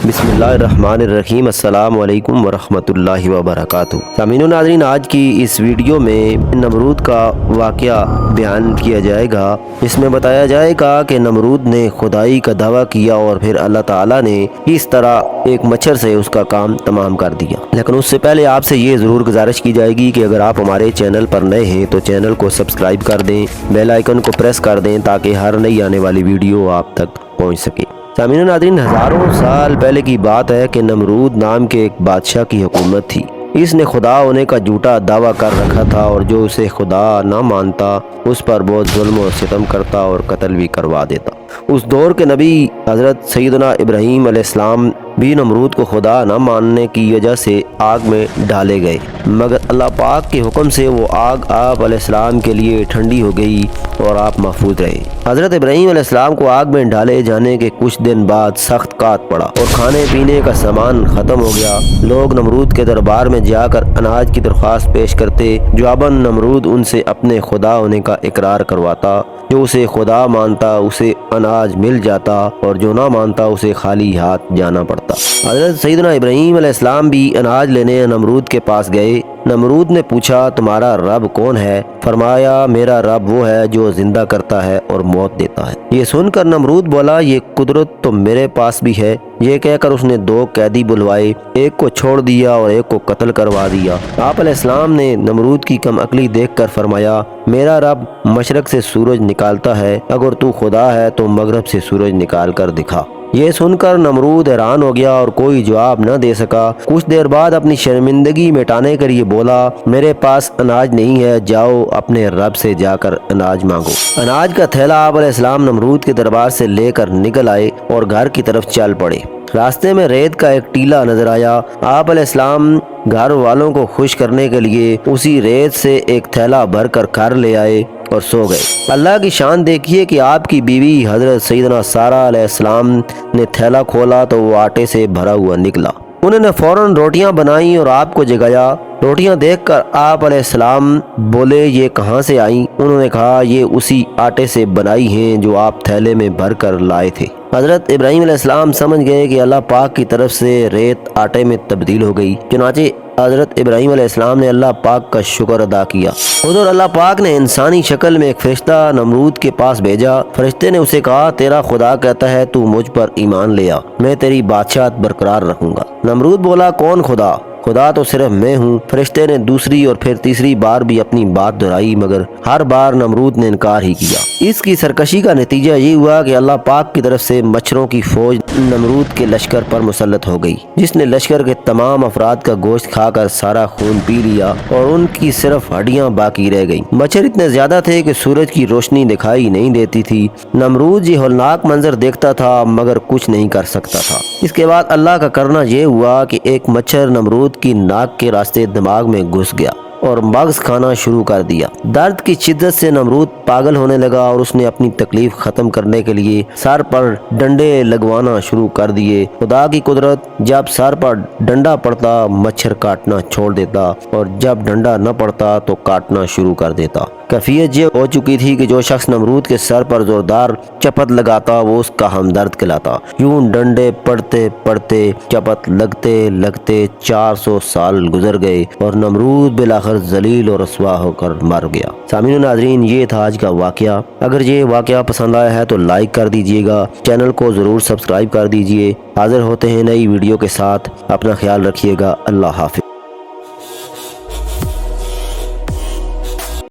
بسم اللہ الرحمن الرحیم۔ السلام علیکم ورحمۃ اللہ وبرکاتہ۔ سامعین و ناظرین، آج کی اس ویڈیو میں نمرود کا واقعہ بیان کیا جائے گا، جس میں بتایا جائے گا کہ نمرود نے خدائی کا دعویٰ کیا اور پھر اللہ تعالیٰ نے اس طرح ایک مچھر سے اس کا کام تمام کر دیا۔ لیکن اس سے پہلے آپ سے یہ ضرور گزارش کی جائے گی کہ اگر آپ ہمارے چینل پر نئے ہیں تو چینل کو سبسکرائب کر دیں، بیل آئیکن کو پریس کر دیں تاکہ ہر نئی آنے والی ویڈیو آپ تک پہنچ سکے۔ سامعین و ناظرین، ہزاروں سال پہلے کی بات ہے کہ نمرود نام کے ایک بادشاہ کی حکومت تھی۔ اس نے خدا ہونے کا جھوٹا دعویٰ کر رکھا تھا اور جو اسے خدا نہ مانتا اس پر بہت ظلم و ستم کرتا اور قتل بھی کروا دیتا۔ اس دور کے نبی حضرت سیدنا ابراہیم علیہ السلام بھی نمرود کو خدا نہ ماننے کی وجہ سے آگ میں ڈالے گئے، مگر اللہ پاک کے حکم سے وہ آگ آپ علیہ السلام کے لیے ٹھنڈی ہو گئی اور آپ محفوظ رہے۔ حضرت ابراہیم علیہ السلام کو آگ میں ڈالے جانے کے کچھ دن بعد سخت قحط پڑا اور کھانے پینے کا سامان ختم ہو گیا۔ لوگ نمرود کے دربار میں جا کر اناج کی درخواست پیش کرتے، جواباً نمرود ان سے اپنے خدا ہونے کا اقرار کرواتا۔ جو اسے خدا مانتا اسے اناج مل جاتا اور جو نہ مانتا اسے خالی ہاتھ جانا پڑتا۔ حضرت سیدنا ابراہیم علیہ السلام بھی اناج لینے نمرود کے پاس گئے۔ نمرود نے پوچھا، تمہارا رب کون ہے؟ فرمایا، میرا رب وہ ہے جو زندہ کرتا ہے اور موت دیتا ہے۔ یہ سن کر نمرود بولا، یہ قدرت تو میرے پاس بھی ہے۔ یہ کہہ کر اس نے دو قیدی بلوائے، ایک کو چھوڑ دیا اور ایک کو قتل کروا دیا۔ آپ علیہ السلام نے نمرود کی کم عقلی دیکھ کر فرمایا، میرا رب مشرق سے سورج نکالتا ہے، اگر تو خدا ہے تو مغرب سے سورج نکال کر دکھا۔ یہ سن کر نمرود حیران ہو گیا اور کوئی جواب نہ دے سکا۔ کچھ دیر بعد اپنی شرمندگی مٹانے کے لیے بولا، میرے پاس اناج نہیں ہے، جاؤ اپنے رب سے جا کر اناج مانگو۔ اناج کا تھیلا آپ علیہ السلام نمرود کے دربار سے لے کر نکل آئے اور گھر کی طرف چل پڑے۔ راستے میں ریت کا ایک ٹیلا نظر آیا۔ آپ علیہ السلام گھر والوں کو خوش کرنے کے لیے اسی ریت سے ایک تھیلا بھر کر گھر لے آئے اور سو گئے۔ اللہ کی شان دیکھیے کہ آپ کی بیوی حضرت سیدنا سارہ علیہ السلام نے تھیلا کھولا تو وہ آٹے سے بھرا ہوا نکلا۔ انہوں نے فوراً روٹیاں بنائیں اور آپ کو جگایا۔ روٹیاں دیکھ کر آپ علیہ السلام بولے، یہ کہاں سے آئیں؟ انہوں نے کہا، یہ اسی آٹے سے بنائی ہیں جو آپ تھیلے میں بھر کر لائے تھے۔ حضرت ابراہیم علیہ السلام سمجھ گئے کہ اللہ پاک کی طرف سے ریت آٹے میں تبدیل ہو گئی۔ چنانچہ حضرت ابراہیم علیہ السلام نے اللہ پاک کا شکر ادا کیا۔ ادھر اللہ پاک نے انسانی شکل میں ایک فرشتہ نمرود کے پاس بھیجا۔ فرشتے نے اسے کہا، تیرا خدا کہتا ہے تو مجھ پر ایمان لے آ، میں تیری بادشاہت برقرار رکھوں گا۔ نمرود بولا، کون خدا؟ خدا تو صرف میں ہوں۔ فرشتے نے دوسری اور پھر تیسری بار بھی اپنی بات دہرائی، مگر ہر بار نمرود نے انکار ہی کیا۔ اس کی سرکشی کا نتیجہ یہ ہوا کہ اللہ پاک کی طرف سے مچھروں کی فوج نمرود کے لشکر پر مسلط ہو گئی، جس نے لشکر کے تمام افراد کا گوشت کھا کر سارا خون پی لیا اور ان کی صرف ہڈیاں باقی رہ گئیں۔ مچھر اتنے زیادہ تھے کہ سورج کی روشنی دکھائی نہیں دیتی تھی۔ نمرود یہ ہولناک منظر دیکھتا تھا مگر کچھ نہیں کر سکتا تھا۔ اس کے بعد اللہ کا کرنا یہ ہوا کہ ایک مچھر نمرود کی ناک کے راستے دماغ میں گھس گیا اور مغز کھانا شروع کر دیا۔ درد کی شدت سے نمرود پاگل ہونے لگا اور اس نے اپنی تکلیف ختم کرنے کے لیے سر پر ڈنڈے لگوانا شروع کر دیے۔ خدا کی قدرت، جب سر پر ڈنڈا پڑتا مچھر کاٹنا چھوڑ دیتا اور جب ڈنڈا نہ پڑتا تو کاٹنا شروع کر دیتا۔ کیفیت یہ ہو چکی تھی کہ جو شخص نمرود کے سر پر زوردار چپت لگاتا وہ اس کا ہمدرد کہلاتا۔ یوں ڈنڈے پڑتے پڑتے چپت لگتے لگتے 400 سال گزر گئے اور نمرود بالآخر ذلیل اور رسوا ہو کر مر گیا۔ سامعین و ناظرین، یہ تھا آج کا واقعہ۔ اگر یہ واقعہ پسند آیا ہے تو لائک کر دیجئے گا، چینل کو ضرور سبسکرائب کر دیجئے۔ حاضر ہوتے ہیں نئی ویڈیو کے ساتھ، اپنا خیال رکھیے گا۔ اللہ حافظ۔